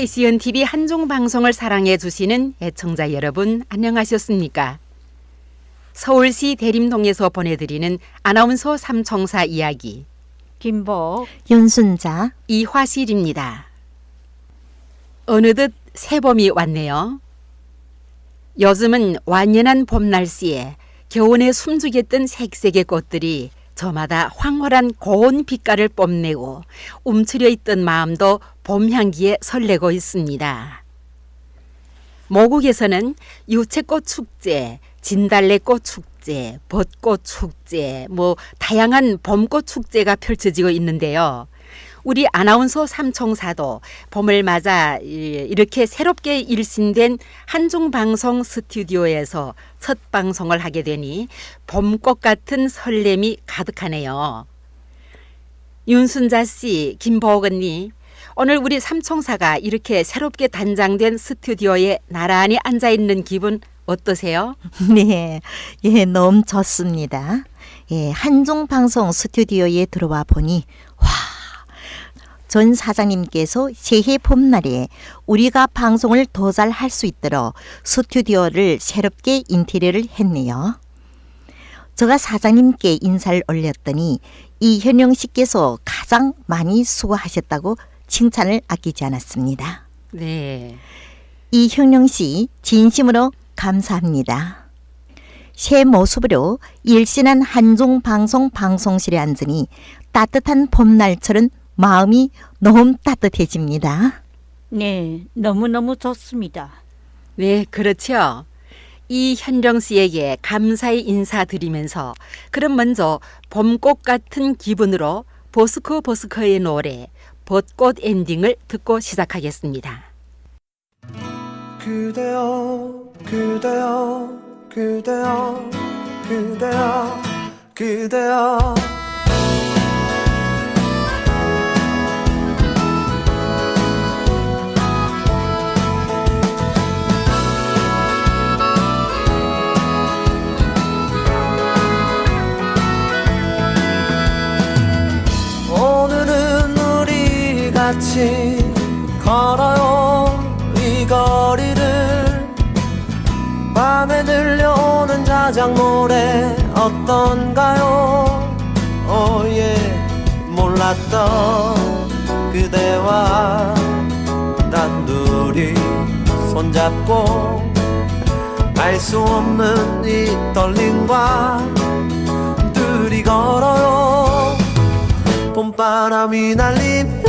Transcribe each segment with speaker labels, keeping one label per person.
Speaker 1: KCN TV 한중 방송을 사랑해 주시는 애청자 여러분, 안녕하셨습니까? 서울시 대림동에서 보내드리는 아나운서 삼총사 이야기,
Speaker 2: 김복,
Speaker 3: 윤순자,
Speaker 1: 이화실입니다. 어느덧 새봄이 왔네요. 요즘은 완연한 봄 날씨에 겨우내 숨죽였던 색색의 꽃들이 저마다 황홀한 고운 빛깔을 뽐내고 움츠려 있던 마음도 봄 향기에 설레고 있습니다. 모국에서는 유채꽃 축제, 진달래꽃 축제, 벚꽃 축제, 다양한 봄꽃 축제가 펼쳐지고 있는데요. 우리 아나운서 삼총사도 봄을 맞아 이렇게 새롭게 일신된 한중방송 스튜디오에서 첫 방송을 하게 되니 봄꽃 같은 설렘이 가득하네요. 윤순자 씨, 김보옥 언니, 오늘 우리 삼총사가 이렇게 새롭게 단장된 스튜디오에 나란히 앉아있는 기분 어떠세요?
Speaker 3: 네, 너무 좋습니다. 한중방송 스튜디오에 들어와 보니 전 사장님께서 새해 봄날에 우리가 방송을 더 잘 할 수 있도록 스튜디오를 새롭게 인테리어를 했네요. 제가 사장님께 인사를 올렸더니 이현영 씨께서 가장 많이 수고하셨다고 칭찬을 아끼지 않았습니다.
Speaker 1: 네.
Speaker 3: 이현영 씨 진심으로 감사합니다. 새 모습으로 일신한 한중방송 방송실에 앉으니 따뜻한 봄날처럼 마음이 너무 따뜻해집니다.
Speaker 2: 네, 너무너무 좋습니다.
Speaker 1: 네, 그렇죠. 이현정 씨에게 감사의 인사드리면서 그럼 먼저 봄꽃 같은 기분으로 버스커의 노래 벚꽃 엔딩을 듣고 시작하겠습니다.
Speaker 4: 그대여 그대여 그대여 그대여 그대여 오늘은 우리 같이 걸어요 이 거리를 밤에 들려오는 자작 노래 어떤가요 몰랐던 그대와 단둘이 손잡고 알 수 없는 이 떨림과 둘이 걸어요 봄바람이 날리며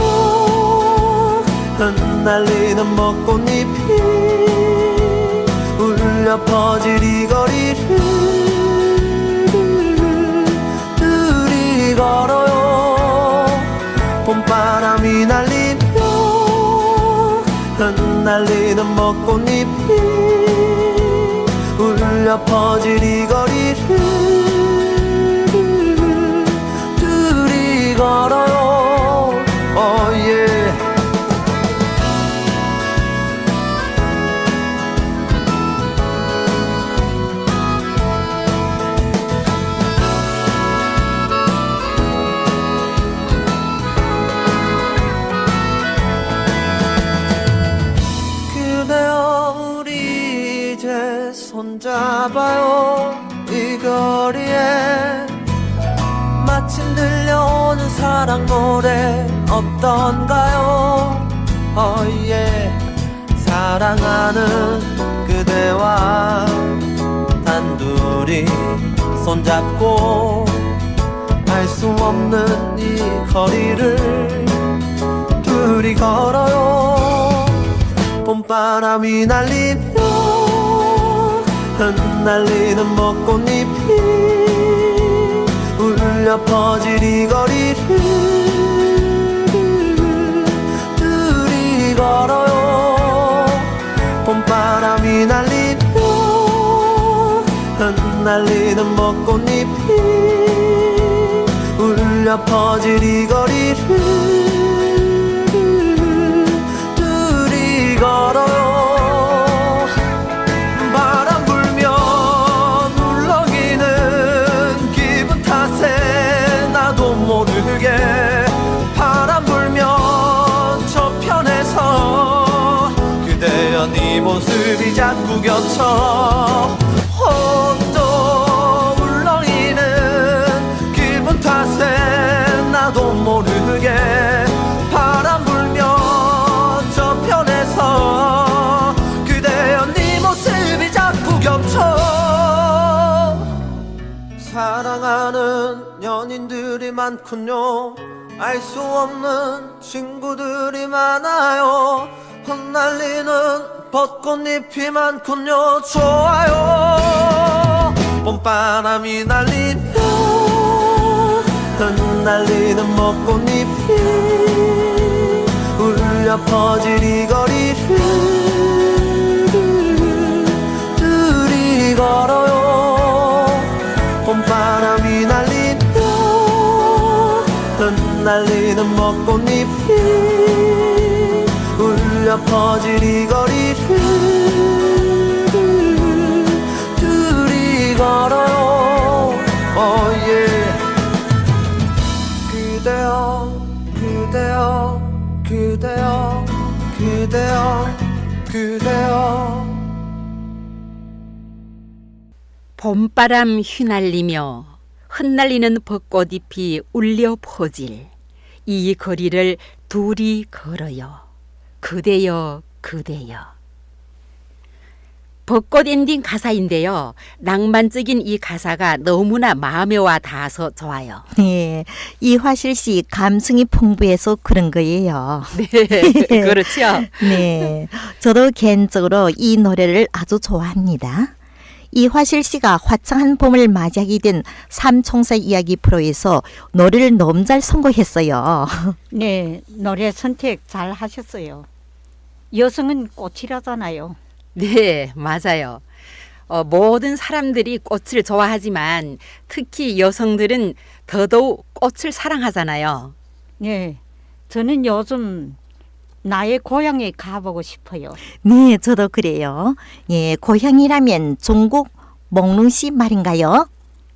Speaker 4: 흩날리는 벚꽃잎이 울려 퍼질 이 거리를 둘이 걸어요 봄바람이 날리며 흩날리는 벚꽃잎이 울려 퍼질 이 거리를 둘이 걸어요 그대여 우리 이제 손잡아요 이 거리에 마침 들려오는 사랑 노래 어떤가요 사랑하는 그대와 단둘이 손잡고 알 수 없는 이 거리를 둘이 걸어요 봄바람이 날리며 흩날리는 벚꽃잎이 울려 퍼질 이 거리를 둘이 걸어요 봄바람이 날리며 흩날리는 벚꽃잎이 울려 퍼질 이 거리를 둘이 걸어요 바람 불면 울렁이는 기분 탓에 나도 모르게 바람 불면 저편에서 네 모습이 자꾸 겹쳐 또 울렁이는 기분 탓에 나도 모르게 바람 불며 저편에서 그대여 네 모습이 자꾸 겹쳐 사랑하는 연인들이 많군요 알 수 없는 친구들이 많아요 흩날리는 벚꽃잎이 많군요 좋아요 봄바람이 날리며 흩날리는 벚꽃잎이 울려 퍼질 이 거리를 둘이 걸어요 봄바람이 날리며 흩날리는 벚꽃잎이 울려 퍼질 이 거리를 둘이 걸어요 그대여 그대여 그대여 그대여 그대여
Speaker 1: 봄바람 휘날리며 흩날리는 벚꽃잎이 울려 퍼질 이 거리를 둘이 걸어요. 그대여 그대여. 벚꽃 엔딩 가사인데요. 낭만적인 이 가사가 너무나 마음에 와 닿아서 좋아요.
Speaker 3: 네, 이화실 씨 감성이 풍부해서 그런 거예요.
Speaker 1: 네, 그렇죠.
Speaker 3: 네, 저도 개인적으로 이 노래를 아주 좋아합니다. 이화실 씨가 화창한 봄을 맞이하게 된 삼총사 이야기 프로에서 노래를 너무 잘 선곡했어요.
Speaker 2: 네, 노래 선택 잘 하셨어요. 여성은 꽃이라잖아요.
Speaker 1: 네, 맞아요. 모든 사람들이 꽃을 좋아하지만 특히 여성들은 더더욱 꽃을 사랑하잖아요.
Speaker 2: 네, 저는 요즘 나의 고향에 가보고 싶어요.
Speaker 3: 네, 저도 그래요. 예, 고향이라면 중국 몽룽시 말인가요?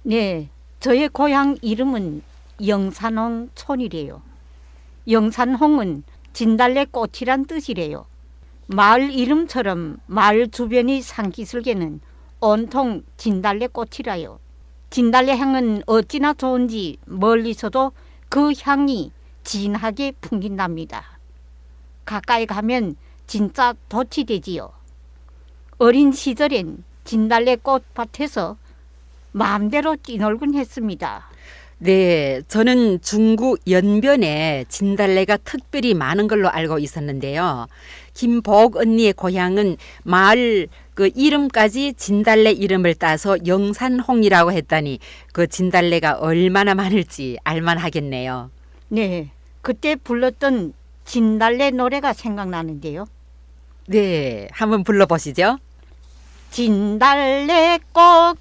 Speaker 2: 네, 저의 고향 이름은 영산홍 촌이래요. 영산홍은 진달래 꽃이란 뜻이래요. 마을 이름처럼 마을 주변의 산기슭에는 온통 진달래 꽃이라요. 진달래 향은 어찌나 좋은지 멀리서도 그 향이 진하게 풍긴답니다. 가까이 가면 진짜 돛이 되지요. 어린 시절엔 진달래 꽃밭에서 마음대로 뛰놀곤 했습니다.
Speaker 1: 네, 저는 중국 연변에 진달래가 특별히 많은 걸로 알고 있었는데요. 김복 언니의 고향은 마을 그 이름까지 진달래 이름을 따서 영산홍이라고 했다니 그 진달래가 얼마나 많을지 알만하겠네요.
Speaker 2: 네, 그때 불렀던 진달래 노래가 생각나는데요.
Speaker 1: 네, 한번 불러보시죠.
Speaker 2: 진달래 꽃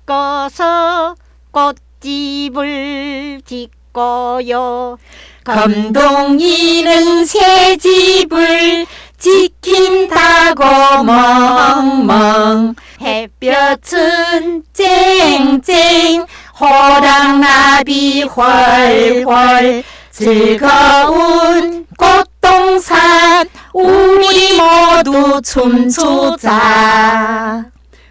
Speaker 2: 꺾어서 꽃집을 짓고요.
Speaker 1: 검동이는 새 집을 지킨다고 멍멍 햇볕은 쨍쨍 호랑나비 훨훨 즐거운 꽃동산 우리 모두 춤추자.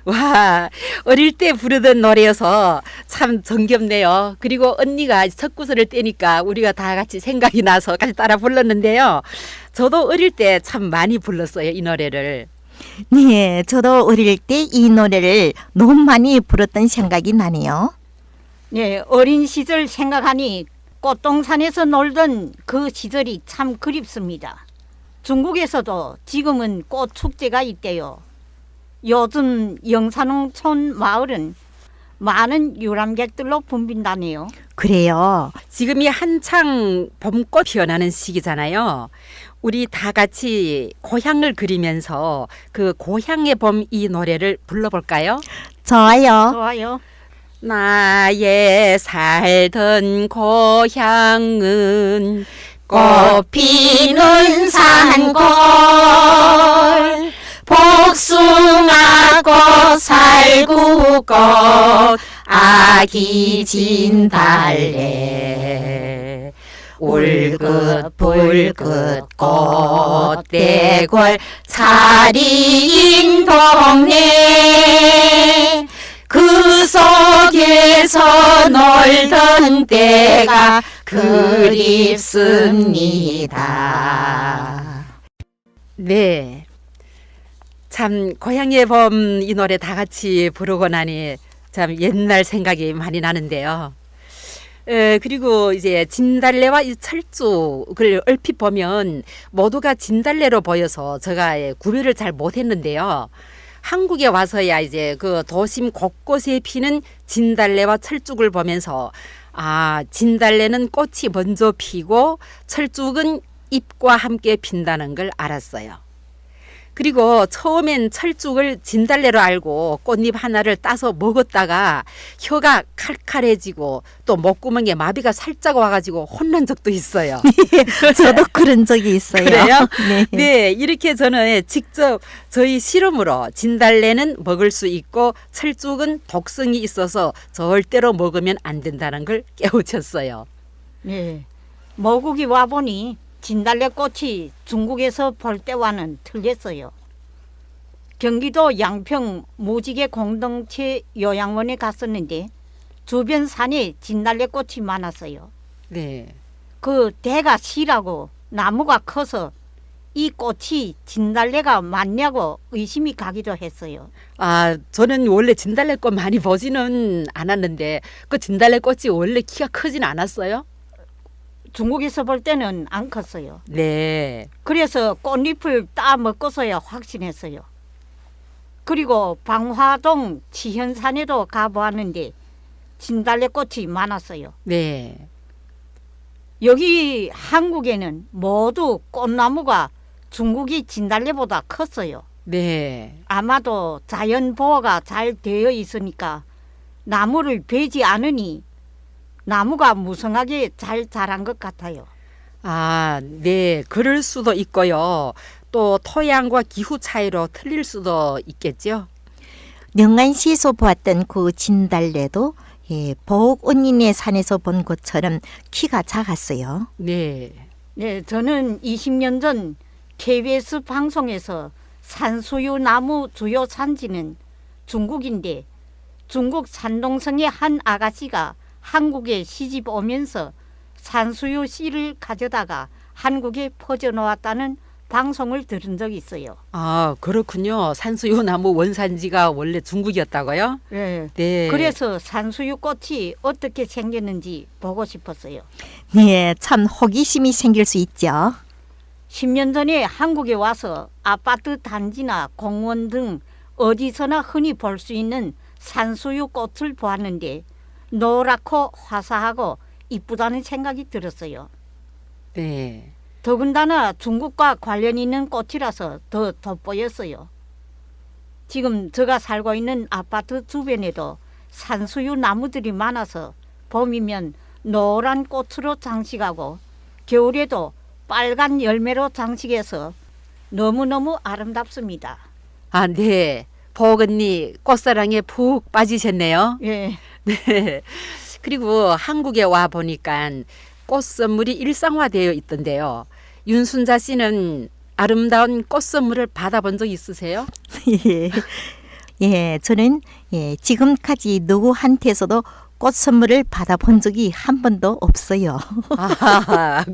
Speaker 1: 와, 어릴 때 부르던 노래여서 참 정겹네요. 그리고 언니가 첫 구슬을 떼니까 우리가 다 같이 생각이 나서 같이 따라 불렀는데요. 저도 어릴 때 참 많이 불렀어요, 이 노래를.
Speaker 3: 네, 저도 어릴 때 이 노래를 너무 많이 불렀던 생각이 나네요.
Speaker 2: 네, 어린 시절 생각하니 꽃동산에서 놀던 그 시절이 참 그립습니다. 중국에서도 지금은 꽃축제가 있대요. 요즘 영산홍촌 마을은 많은 유람객들로 붐빈다네요.
Speaker 3: 그래요.
Speaker 1: 지금이 한창 봄꽃 피어나는 시기잖아요. 우리 다 같이 고향을 그리면서 그 고향의 봄 이 노래를 불러볼까요?
Speaker 3: 좋아요.
Speaker 2: 좋아요.
Speaker 1: 나의 살던 고향은 꽃피는 산골 복숭아꽃 살구꽃 아기 진달래 울긋불긋 꽃대골 차리인 동네 그 속에서 놀던 때가 그립습니다. 네. 참 고향의 봄 이 노래 다 같이 부르고 나니 참 옛날 생각이 많이 나는데요. 그리고 이제 진달래와 이 철쭉을 얼핏 보면 모두가 진달래로 보여서 제가 구별을 잘 못했는데요. 한국에 와서야 이제 그 도심 곳곳에 피는 진달래와 철쭉을 보면서 아, 진달래는 꽃이 먼저 피고 철쭉은 잎과 함께 핀다는 걸 알았어요. 그리고 처음엔 철쭉을 진달래로 알고 꽃잎 하나를 따서 먹었다가 혀가 칼칼해지고 또 목구멍에 마비가 살짝 와가지고 혼난 적도 있어요.
Speaker 3: 저도 그런 적이 있어요.
Speaker 1: 그래요?
Speaker 3: 네.
Speaker 1: 네, 이렇게 저는 직접 저희 실험으로 진달래는 먹을 수 있고 철쭉은 독성이 있어서 절대로 먹으면 안 된다는 걸 깨우쳤어요.
Speaker 2: 네. 모국이 와보니 진달래 꽃이 중국에서 볼 때와는 틀렸어요. 경기도 양평 무지개 공동체 요양원에 갔었는데 주변 산에 진달래 꽃이 많았어요.
Speaker 1: 네.
Speaker 2: 그 대가 실하고 나무가 커서 이 꽃이 진달래가 맞냐고 의심이 가기도 했어요.
Speaker 1: 아, 저는 원래 진달래꽃 많이 보지는 않았는데 그 진달래꽃이 원래 키가 크진 않았어요?
Speaker 2: 중국에서 볼 때는 안 컸어요.
Speaker 1: 네.
Speaker 2: 그래서 꽃잎을 따 먹고서야 확신했어요. 그리고 방화동 치현산에도 가보았는데 진달래꽃이 많았어요.
Speaker 1: 네.
Speaker 2: 여기 한국에는 모두 꽃나무가 중국이 진달래보다 컸어요.
Speaker 1: 네.
Speaker 2: 아마도 자연 보호가 잘 되어 있으니까 나무를 베지 않으니 나무가 무성하게 잘 자란 것 같아요.
Speaker 1: 아, 네. 그럴 수도 있고요. 또 토양과 기후 차이로 틀릴 수도 있겠죠.
Speaker 3: 영안시에서 보았던 그 진달래도 보옥언니네 산에서 본 것처럼 키가 작았어요.
Speaker 1: 네.
Speaker 2: 네, 저는 20년 전 KBS 방송에서 산수유 나무 주요 산지는 중국인데 중국 산동성의 한 아가씨가 한국에 시집 오면서 산수유 씨를 가져다가 한국에 퍼져놓았다는 방송을 들은 적이 있어요.
Speaker 1: 아, 그렇군요. 산수유 나무 원산지가 원래 중국이었다고요?
Speaker 2: 네.
Speaker 1: 네.
Speaker 2: 그래서 산수유 꽃이 어떻게 생겼는지 보고 싶었어요.
Speaker 3: 네, 참 호기심이 생길 수 있죠.
Speaker 2: 10년 전에 한국에 와서 아파트 단지나 공원 등 어디서나 흔히 볼 수 있는 산수유 꽃을 보았는데 노랗고 화사하고 이쁘다는 생각이 들었어요.
Speaker 1: 네.
Speaker 2: 더군다나 중국과 관련 있는 꽃이라서 더 돋보였어요. 지금 제가 살고 있는 아파트 주변에도 산수유 나무들이 많아서 봄이면 노란 꽃으로 장식하고 겨울에도 빨간 열매로 장식해서 너무너무 아름답습니다.
Speaker 1: 아, 네. 보옥 언니 꽃사랑에 푹 빠지셨네요.
Speaker 2: 예.
Speaker 1: 네. 그리고 한국에 와 보니까 꽃 선물이 일상화되어 있던데요. 윤순자 씨는 아름다운 꽃 선물을 받아본 적 있으세요?
Speaker 3: 저는 지금까지 누구한테서도 꽃 선물을 받아본 적이 한 번도 없어요.
Speaker 1: 아,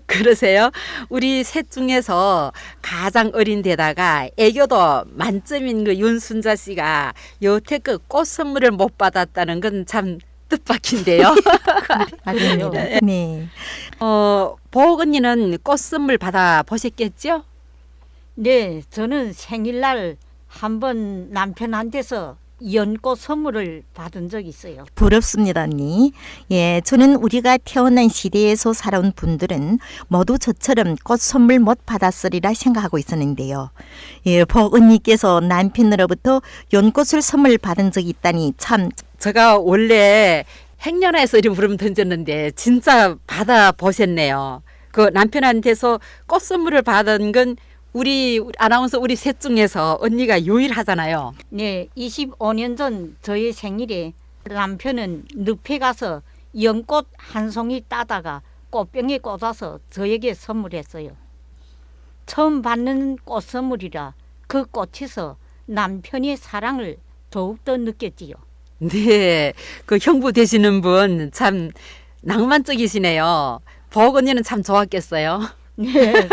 Speaker 1: 그러세요? 우리 셋 중에서 가장 어린 데다가 애교도 만점인 그 윤순자 씨가 여태껏 꽃 선물을 못 받았다는 건 참 뜻밖인데요.
Speaker 3: 아닙니다. 네.
Speaker 1: 보옥 언니는 꽃 선물 받아 보셨겠죠?
Speaker 2: 네, 저는 생일날 한번 남편한테서 연꽃 선물을 받은 적이 있어요.
Speaker 3: 부럽습니다, 언니. 저는 우리가 태어난 시대에서 살아온 분들은 모두 저처럼 꽃 선물 못 받았으리라 생각하고 있었는데요. 복 언니께서 남편으로부터 연꽃을 선물 받은 적이 있다니 참.
Speaker 1: 제가 원래 행여나에서 이름 부르면 던졌는데 진짜 받아 보셨네요. 그 남편한테서 꽃 선물을 받은 건 우리 아나운서 우리 셋 중에서 언니가 유일하잖아요.
Speaker 2: 네, 25년 전 저의 생일에 남편은 늪에 가서 연꽃 한 송이 따다가 꽃병에 꽂아서 저에게 선물했어요. 처음 받는 꽃 선물이라 그 꽃에서 남편의 사랑을 더욱더 느꼈지요.
Speaker 1: 네, 그 형부 되시는 분 참 낭만적이시네요. 복 언니는 참 좋았겠어요.
Speaker 2: 네,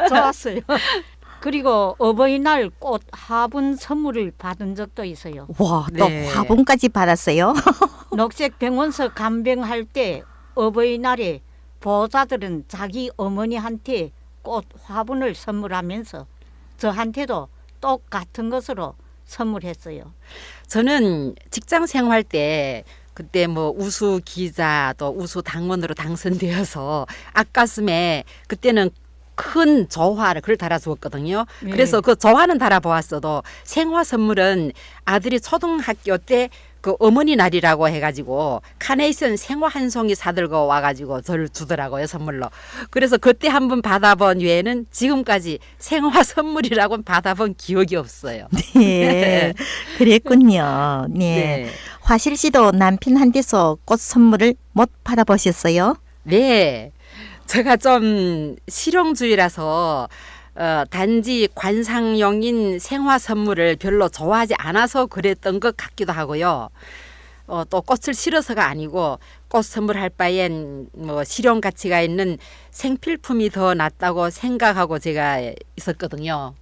Speaker 2: 좋았어요. 그리고 어버이날 꽃 화분 선물을 받은 적도 있어요.
Speaker 3: 와, 또
Speaker 1: 네.
Speaker 3: 화분까지 받았어요.
Speaker 2: 녹색 병원서 간병할 때 어버이날에 보호자들은 자기 어머니한테 꽃 화분을 선물하면서 저한테도 똑같은 것으로 선물했어요.
Speaker 1: 저는 직장 생활 때 그때 뭐 우수 기자 또 우수 당원으로 당선되어서 앞가슴에 그때는 큰 조화를 그걸 달아주었거든요.
Speaker 2: 네.
Speaker 1: 그래서 그 조화는 달아보았어도 생화 선물은 아들이 초등학교 때 그 어머니 날이라고 해가지고 카네이션 생화 한 송이 사들고 와가지고 저를 주더라고요, 선물로. 그래서 그때 한번 받아본 외에는 지금까지 생화 선물이라고는 받아본 기억이 없어요.
Speaker 3: 네, 그랬군요. 네.
Speaker 1: 네.
Speaker 3: 화실 씨도 남편한테서 꽃 선물을 못 받아보셨어요?
Speaker 1: 네. 제가 좀 실용주의라서 단지 관상용인 생화 선물을 별로 좋아하지 않아서 그랬던 것 같기도 하고요. 또 꽃을 실어서가 아니고 꽃 선물할 바엔 뭐 실용 가치가 있는 생필품이 더 낫다고 생각하고 제가 있었거든요.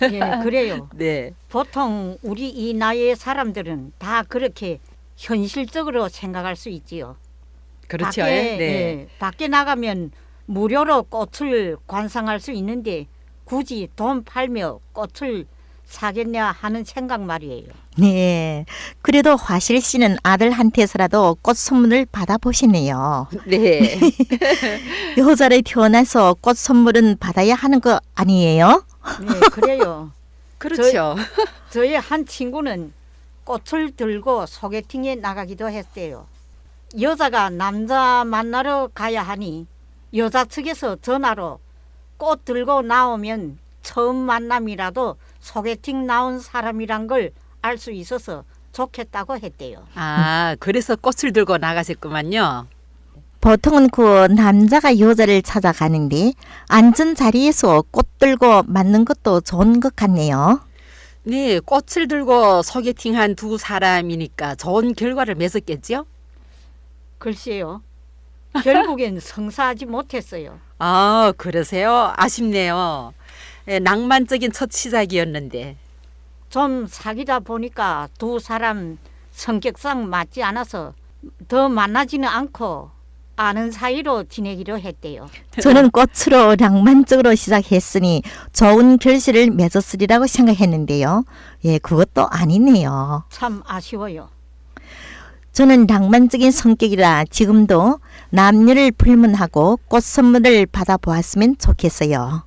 Speaker 2: 예, 그래요.
Speaker 1: 네.
Speaker 2: 보통 우리 이 나이의 사람들은 다 그렇게 현실적으로 생각할 수 있지요.
Speaker 1: 그렇죠.
Speaker 2: 밖에,
Speaker 1: 네.
Speaker 2: 예, 밖에 나가면 무료로 꽃을 관상할 수 있는데 굳이 돈 팔며 꽃을 사겠냐 하는 생각 말이에요.
Speaker 3: 네. 그래도 화실 씨는 아들한테서라도 꽃 선물을 받아보시네요.
Speaker 1: 네.
Speaker 3: 여자를 태어나서 꽃 선물은 받아야 하는 거 아니에요?
Speaker 2: 네, 그래요.
Speaker 1: 그렇죠.
Speaker 2: 저희 한 친구는 꽃을 들고 소개팅에 나가기도 했대요. 여자가 남자 만나러 가야 하니 여자 측에서 전화로 꽃 들고 나오면 처음 만남이라도 소개팅 나온 사람이란 걸 알 수 있어서 좋겠다고 했대요.
Speaker 1: 아, 그래서 꽃을 들고 나가셨구만요.
Speaker 3: 보통은 그 남자가 여자를 찾아가는데 앉은 자리에서 꽃 들고 맞는 것도 좋은 것 같네요.
Speaker 1: 네, 꽃을 들고 소개팅한 두 사람이니까 좋은 결과를 맺었겠죠?
Speaker 2: 글쎄요. 결국엔 성사하지 못했어요.
Speaker 1: 아, 그러세요? 아쉽네요. 예, 낭만적인 첫 시작이었는데.
Speaker 2: 좀 사귀다 보니까 두 사람 성격상 맞지 않아서 더 만나지는 않고 아는 사이로 지내기로 했대요.
Speaker 3: 저는 꽃으로 낭만적으로 시작했으니 좋은 결실을 맺었으리라고 생각했는데요. 예, 그것도 아니네요.
Speaker 2: 참 아쉬워요.
Speaker 3: 저는 낭만적인 성격이라 지금도 남녀를 불문하고 꽃 선물을 받아보았으면 좋겠어요.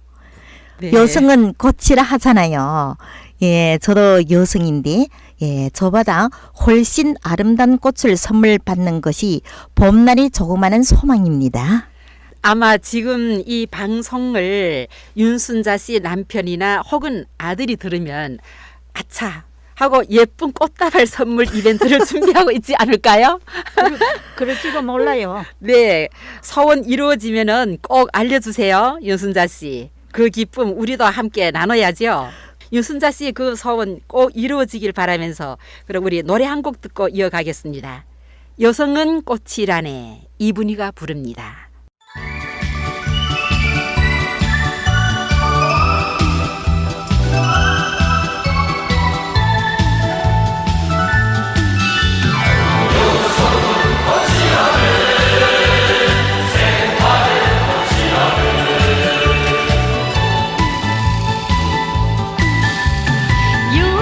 Speaker 1: 네.
Speaker 3: 여성은 꽃이라 하잖아요. 예, 저도 여성인데, 예, 저보다 훨씬 아름다운 꽃을 선물 받는 것이 봄날이 조그마한 소망입니다.
Speaker 1: 아마 지금 이 방송을 윤순자 씨 남편이나 혹은 아들이 들으면 아차 하고 예쁜 꽃다발 선물 이벤트를 준비하고 있지 않을까요?
Speaker 2: 그럴지도 몰라요.
Speaker 1: 네, 서원 이루어지면은 꼭 알려주세요, 윤순자 씨. 그 기쁨 우리도 함께 나눠야죠. 윤순자 씨 그 소원 꼭 이루어지길 바라면서 그럼 우리 노래 한 곡 듣고 이어가겠습니다. 여성은 꽃이라네 이분이가 부릅니다.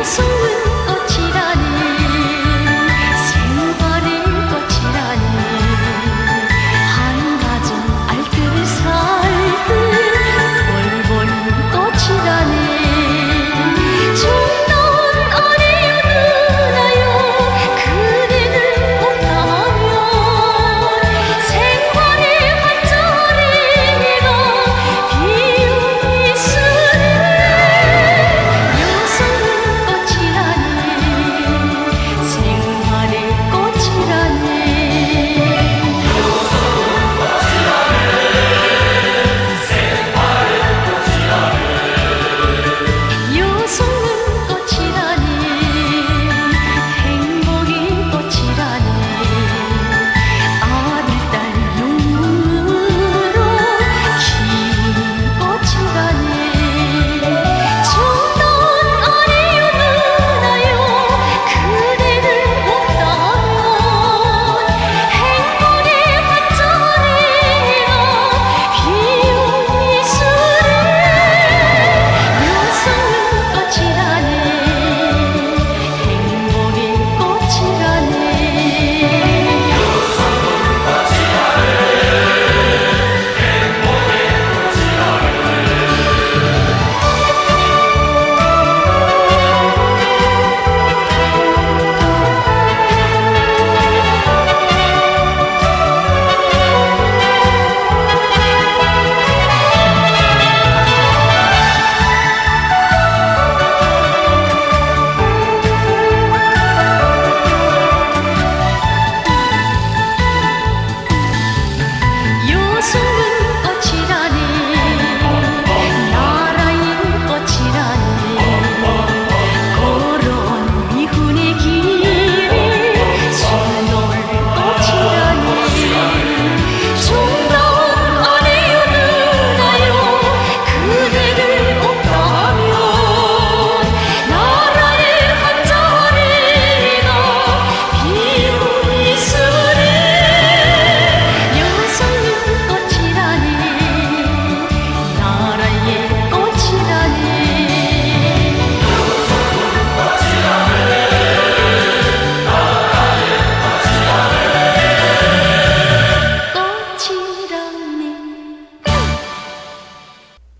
Speaker 5: 여성은 꽃이라니 생활의 꽃이라니 한 가지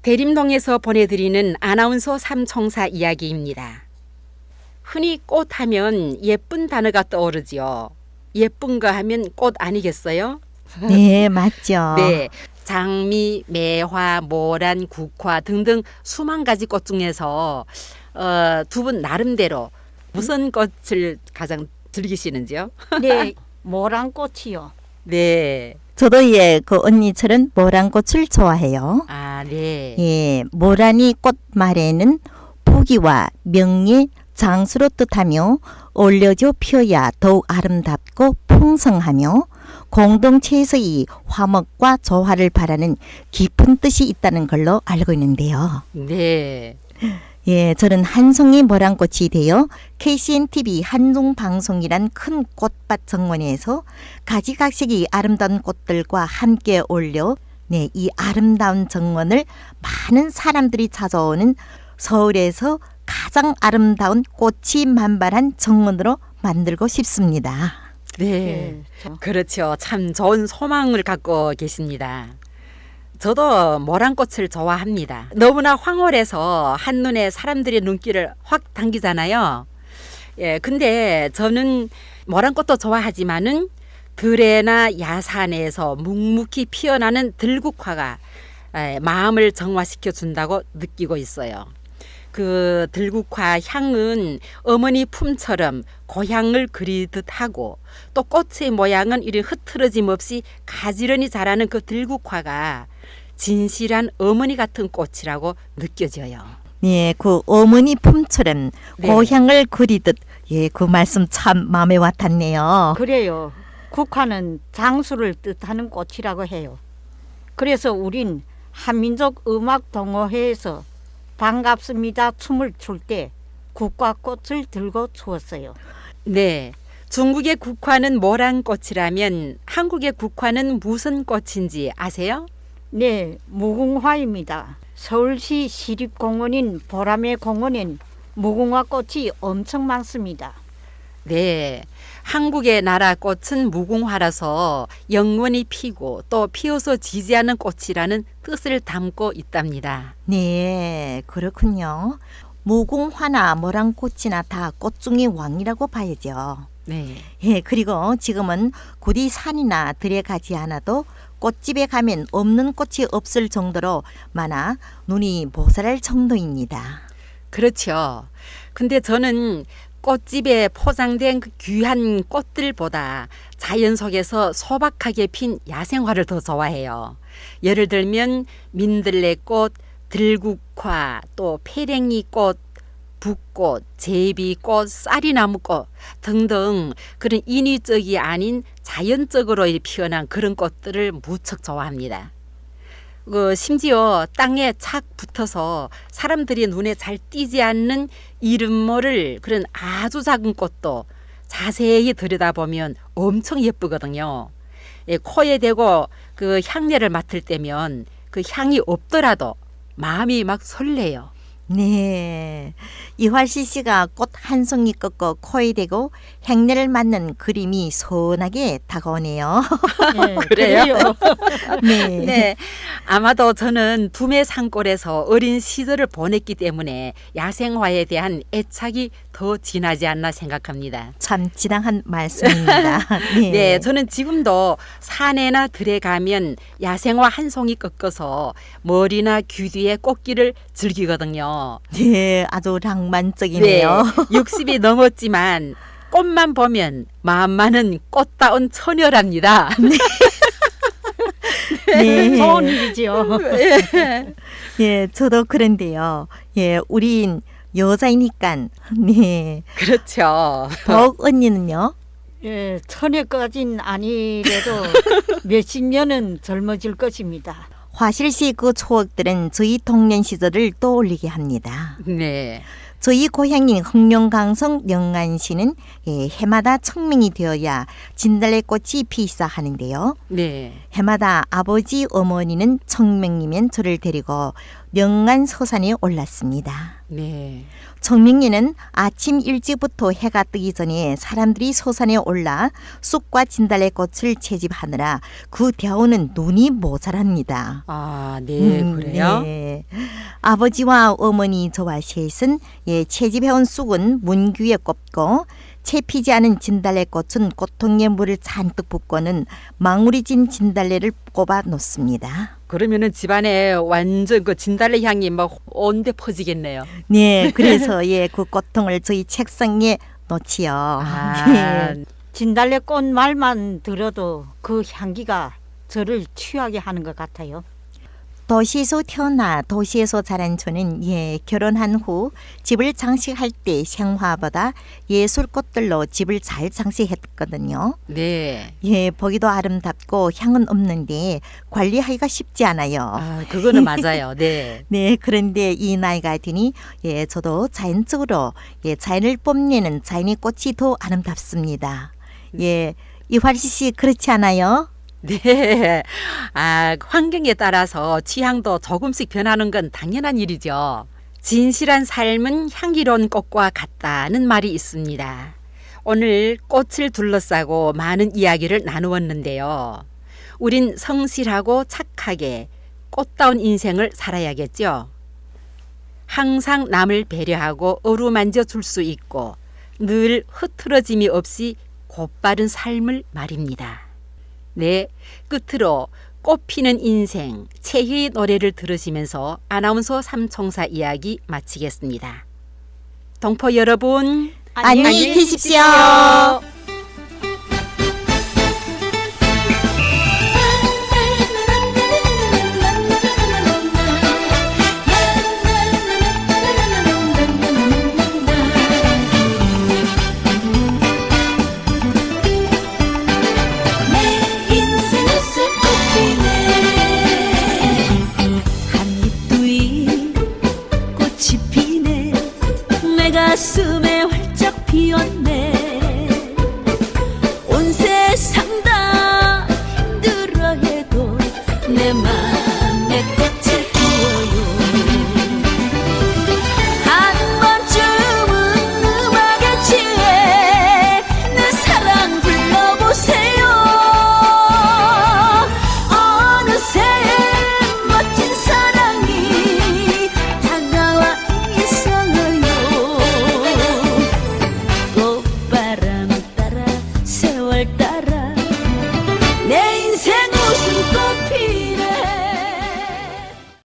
Speaker 1: 대림동에서 보내드리는 아나운서 삼총사 이야기입니다. 흔히 꽃 하면 예쁜 단어가 떠오르지요. 예쁜 거 하면 꽃 아니겠어요?
Speaker 3: 네, 맞죠.
Speaker 1: 네. 장미, 매화, 모란, 국화 등등 수만 가지 꽃 중에서 두 분 나름대로 무슨 꽃을 가장 즐기시는지요?
Speaker 2: 네, 모란꽃이요.
Speaker 1: 네.
Speaker 3: 저도 그 언니처럼 모란꽃을 좋아해요.
Speaker 1: 아, 네.
Speaker 3: 예, 모란이 꽃 말에는 포기와 명예, 장수로 뜻하며 올려져 피어야 더욱 아름답고 풍성하며 공동체에서의 화목과 조화를 바라는 깊은 뜻이 있다는 걸로 알고 있는데요.
Speaker 1: 네.
Speaker 3: 예, 저는 한 송이 모란꽃이 되어 KCNTV 한중방송이란 큰 꽃밭 정원에서 가지각색의 아름다운 꽃들과 함께 올려 이 아름다운 정원을 많은 사람들이 찾아오는 서울에서 가장 아름다운 꽃이 만발한 정원으로 만들고 싶습니다.
Speaker 1: 네.
Speaker 2: 저-
Speaker 1: 그렇죠. 참 좋은 소망을 갖고 계십니다. 저도 모란꽃을 좋아합니다. 너무나 황홀해서 한눈에 사람들의 눈길을 확 당기잖아요. 예, 근데 저는 모란꽃도 좋아하지만은 들에나 야산에서 묵묵히 피어나는 들국화가 마음을 정화시켜 준다고 느끼고 있어요. 그 들국화 향은 어머니 품처럼 고향을 그리듯 하고 또 꽃의 모양은 이런 흐트러짐 없이 가지런히 자라는 그 들국화가 진실한 어머니 같은 꽃이라고 느껴져요.
Speaker 3: 예, 그 어머니 품처럼
Speaker 1: 네.
Speaker 3: 고향을 그리듯 예, 그 말씀 참 마음에 와닿네요.
Speaker 2: 그래요. 국화는 장수를 뜻하는 꽃이라고 해요. 그래서 우린 한민족 음악 동호회에서 반갑습니다 춤을 출 때 국화꽃을 들고 추었어요.
Speaker 1: 네. 중국의 국화는 모란꽃이라면 한국의 국화는 무슨 꽃인지 아세요?
Speaker 2: 네, 무궁화입니다. 서울시 시립공원인 보라매 공원엔 무궁화 꽃이 엄청 많습니다.
Speaker 1: 네. 한국의 나라 꽃은 무궁화라서 영원히 피고 또 피어서 지지 않는 꽃이라는 뜻을 담고 있답니다.
Speaker 3: 네, 그렇군요. 무궁화나 모란꽃이나 다 꽃 중의 왕이라고 봐야죠.
Speaker 1: 네.
Speaker 3: 예, 그리고 지금은 굳이 산이나 들에 가지 않아도 꽃집에 가면 없는 꽃이 없을 정도로 많아 눈이 모자랄 정도입니다.
Speaker 1: 그렇죠. 근데 저는 꽃집에 포장된 그 귀한 꽃들보다 자연 속에서 소박하게 핀 야생화를 더 좋아해요. 예를 들면 민들레꽃, 들국화, 또 페랭이꽃, 붓꽃, 제비꽃, 쌀이나무꽃 등등 그런 인위적이 아닌 자연적으로 피어난 그런 꽃들을 무척 좋아합니다. 심지어 땅에 착 붙어서 사람들이 눈에 잘 띄지 않는 이름 모를 그런 아주 작은 꽃도 자세히 들여다보면 엄청 예쁘거든요. 예, 코에 대고 그 향내를 맡을 때면 그 향이 없더라도 마음이 막 설레요.
Speaker 3: 네, 이활시 씨가 꽃 한 송이 꺾어 코에 대고 향내를 맡는 그림이 선하게 다가오네요.
Speaker 2: 네,
Speaker 1: 그래요?
Speaker 3: 네.
Speaker 1: 네, 아마도 저는 두메 산골에서 어린 시절을 보냈기 때문에 야생화에 대한 애착이 더 진하지 않나 생각합니다.
Speaker 3: 참 지당한 말씀입니다. 네.
Speaker 1: 네, 저는 지금도 산에나 들에 가면 야생화 한 송이 꺾어서 머리나 귀 뒤에 꽂기를 즐기거든요.
Speaker 3: 네, 아주 낭만적이네요.
Speaker 1: 60이 넘었지만 꽃만 보면 마음만은 꽃다운 처녀랍니다.
Speaker 3: 네.
Speaker 2: 좋은 일이지요.
Speaker 3: 예, 저도 그런데요. 예, 우린 여자이니까. 네.
Speaker 1: 그렇죠.
Speaker 3: 복 언니는요?
Speaker 2: 예, 천여까진 아니래도 몇십 년은 젊어질 것입니다.
Speaker 3: 화실시 그 추억들은 저희童年 시절을 떠올리게 합니다.
Speaker 1: 네.
Speaker 3: 저희 고향인 흑룡강성 영안시는 해마다 청명이 되어야 진달래꽃이 피시사 하는데요.
Speaker 1: 네.
Speaker 3: 해마다 아버지 어머니는 청명이면 저를 데리고 영안 서산에 올랐습니다.
Speaker 1: 네.
Speaker 3: 청명리는 아침 일찍부터 해가 뜨기 전에 사람들이 서산에 올라 쑥과 진달래꽃을 채집하느라 그 대우는 눈이 모자랍니다.
Speaker 1: 아, 네, 그래요?
Speaker 3: 네. 아버지와 어머니 저와 셋은 채집해온 쑥은 문규에 꼽고 채 피지 않은 진달래 꽃은 꽃통에 물을 잔뜩 붓고는 망우리진 진달래를 꼽아 놓습니다.
Speaker 1: 그러면은 집안에 완전 그 진달래 향이 막 온데 퍼지겠네요.
Speaker 3: 네, 그래서 그 꽃통을 저희 책상에 놓지요.
Speaker 1: 아,
Speaker 2: 진달래 꽃 말만 들어도 그 향기가 저를 취하게 하는 것 같아요.
Speaker 3: 도시에서 태어나 도시에서 자란 저는 결혼한 후 집을 장식할 때 생화보다 예술꽃들로 집을 잘 장식했거든요.
Speaker 1: 네.
Speaker 3: 보기도 아름답고 향은 없는데 관리하기가 쉽지 않아요.
Speaker 1: 아, 그거는 맞아요. 네.
Speaker 3: 네, 그런데 이 나이가 드니 저도 자연적으로 자연을 뽐내는 자연의 꽃이 더 아름답습니다. 이활시 씨 그렇지 않아요?
Speaker 1: 네. 아, 환경에 따라서 취향도 조금씩 변하는 건 당연한 일이죠. 진실한 삶은 향기로운 꽃과 같다는 말이 있습니다. 오늘 꽃을 둘러싸고 많은 이야기를 나누었는데요. 우린 성실하고 착하게 꽃다운 인생을 살아야겠죠. 항상 남을 배려하고 어루만져 줄 수 있고 늘 흐트러짐이 없이 곧바른 삶을 말입니다. 네, 끝으로 꽃피는 인생 최희의 노래를 들으시면서 아나운서 삼총사 이야기 마치겠습니다. 동포 여러분,
Speaker 3: 안녕히 계십시오.
Speaker 5: 가슴에 활짝 피었네